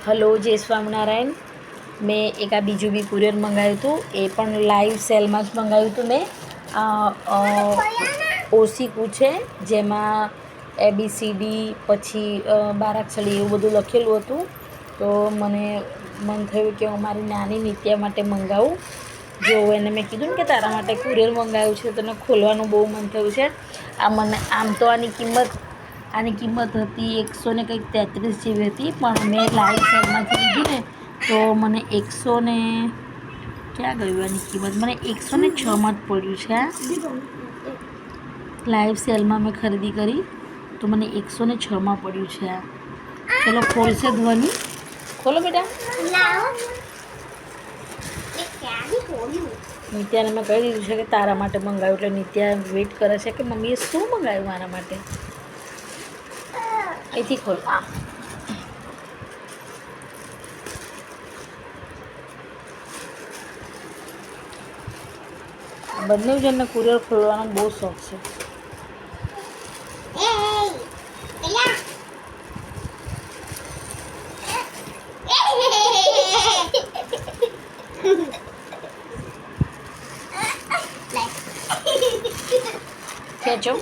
Hello, જય સ્વામિનારાયણ. મેં એક આ બીજું બી કુરિયર મંગાવ્યું હતું, એ પણ લાઈવ સેલમાં જ મંગાવ્યું હતું મેં. ઓસીકુ છે, જેમાં ABCD પછી બારાક્ષરી એવું બધું લખેલું હતું. તો મને મન થયું કે હું મારી નાની નિત્યા માટે મંગાવું. જો એને મેં કીધું ને કે તારા માટે કુરિયર મંગાવ્યું છે, તને ખોલવાનું બહુ મન થયું છે. આમ તો આની કિંમત હતી 100 ને કંઈક 33 જેવી હતી, પણ મેં લાઈવ સેલમાંથી લીધી ને તો મને 100 ને ક્યાં ગયું આની કિંમત, મને 106માં જ પડ્યું છે. લાઈવ સેલમાં મેં ખરીદી કરી તો મને 106માં પડ્યું છે. ચલો ખોલશે ધ્વનિ. ખોલો બેટા. નિત્યાને મેં કહી દીધું છે કે તારા માટે મંગાવ્યું, એટલે નિત્યા વેઇટ કરે છે કે મમ્મીએ શું મંગાવ્યું મારા માટે. અહીંથી ખોલ. બંને જણને કુરિયર ખોલવાનો બહુ શોખ છે. ખેંચો,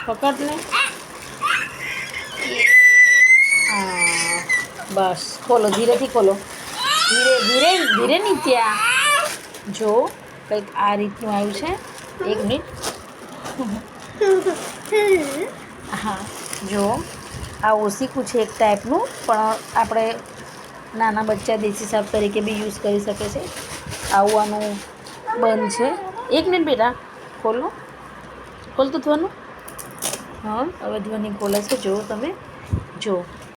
પકડ ને. બસ ખોલો, ધીરેથી ખોલો. ધીરે ધીરે ધીરે નિત્યા. જો કંઈક આ રીતનું આવ્યું છે. 1 મિનિટ. હા, જો આ ઓસીકુ છે એક ટાઈપનું, પણ આપણે નાના બચ્ચા દેશી સાપ તરીકે બી યુઝ કરી શકે છે. આવું આનું બંધ છે. 1 મિનિટ બેટા, ખોલો. ખોલ તો ધ્વનું. હા, હવે ધ્વનિ ખોલે છે. જુઓ તમે, જો